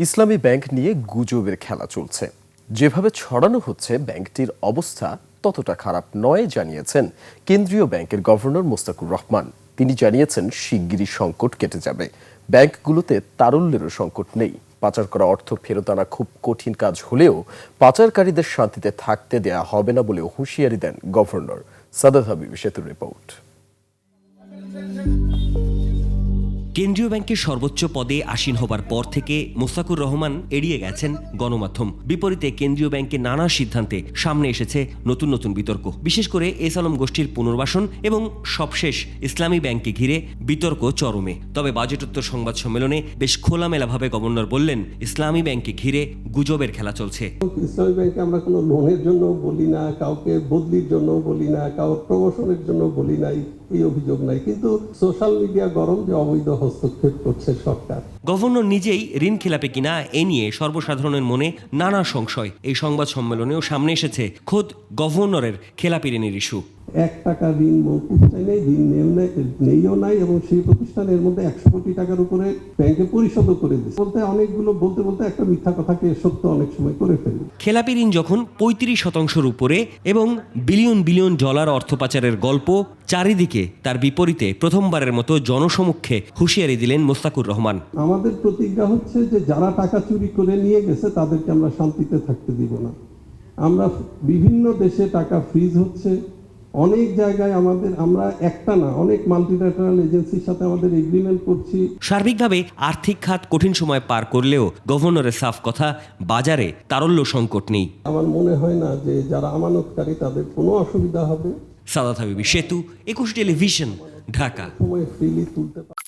ইসলামী bank নিয়ে গুজবের খেলা চলছে। যেভাবে ছড়ানো হচ্ছে ব্যাংকটির অবস্থা ততটা খারাপ নয় জানিয়েছেন কেন্দ্রীয় ব্যাংকের গভর্নর মোস্তাকুর রহমান। তিনি জানিয়েছেন শিগগিরই সংকট কেটে যাবে। ব্যাংকগুলোতে তারল্যেরও সংকট নেই। পাচার করা অর্থ ফেরত আনা খুব কঠিন কাজ হলেও পাচারকারীদের শান্তিতে থাকতে দেয়া হবে না বলেও হুঁশিয়ারি দেন গভর্নর। সাদাত হাবিব সেতুর রিপোর্ট। কেন্দ্রীয় ব্যাংকের সর্বোচ্চ পদে আসীন হবার পর থেকে মোস্তাকুর রহমান এড়িয়ে গেছেন গণমাধ্যম। বিপরীতে কেন্দ্রীয় ব্যাংকের নানা সিদ্ধান্তে সামনে এসেছে নতুন নতুন বিতর্ক। বিশেষ করে এস আলম গোষ্ঠীর পুনর্বাসন এবং সবশেষ ইসলামী ব্যাংককে ঘিরে বিতর্ক চরমে। তবে বাজেটোত্তর সংবাদ সম্মেলনে বেশ খোলামেলাভাবে গভর্নর বললেন, ইসলামী ব্যাংককে ঘিরে গুজবের খেলা চলছে। ইসলামী ব্যাংকে আমরা কোনো লোনের জন্য বলি না, কাউকে বদলির জন্য বলি না, কাউর প্রমোশনের জন্য বলি নাই, এই অভিযোগ নাই। কিন্তু সোশ্যাল মিডিয়া গরম যে অবৈধ হস্তক্ষেপ করছে সরকার। গভর্নর নিজেই ঋণ খেলাপে কিনা এ নিয়ে সর্বসাধারণের মনে নানা সংশয়। এই সংবাদ সম্মেলনেও সামনে এসেছে খোদ গভর্নরের খেলাপি ঋণের ইস্যু। 1 টাকা ঋণ মৌকুফ চাই নাই, ঋণ নেইও নাই, এবং সেই প্রতিষ্ঠানের মধ্যে 100 কোটি টাকার উপরে ব্যাংকে পরিশোধও করে দিচ্ছে। বলতে একটা মিথ্যা কথাকে সত্য অনেক সময় করে ফেলি। খেলাপি ঋণ যখন 35% উপরে এবং বিলিয়ন বিলিয়ন ডলার অর্থ পাচারের গল্প চারিদিকে, তার বিপরীতে প্রথমবারের মতো জনসমক্ষে হুঁশিয়ারি দিলেন মোস্তাকুর রহমান। আমাদের প্রতিজ্ঞা হচ্ছে যে যারা টাকা চুরি করে নিয়ে গেছে তাদেরকে আমরা শান্তিতে থাকতে দিব না। আমরা বিভিন্ন দেশে টাকা ফ্রিজ হচ্ছে, অনেক জায়গায় আমরা একটা না অনেক মাল্টিল্যাটারাল এজেন্সির সাথে আমাদের এগ্রিমেন্ট করছি। সার্বিকভাবে আর্থিক খাত কঠিন সময় পার করলেও গভর্নরের সাফ কথা, বাজারে তারল্য সংকট নেই। আমার মনে হয় না যে যারা আমানতকারী তাদের কোনো অসুবিধা হবে। সাদাত হাবিব সেতু, 21 টেলিভিশন, ঢাকা। সময় ফ্রিলি তুলতে পারে।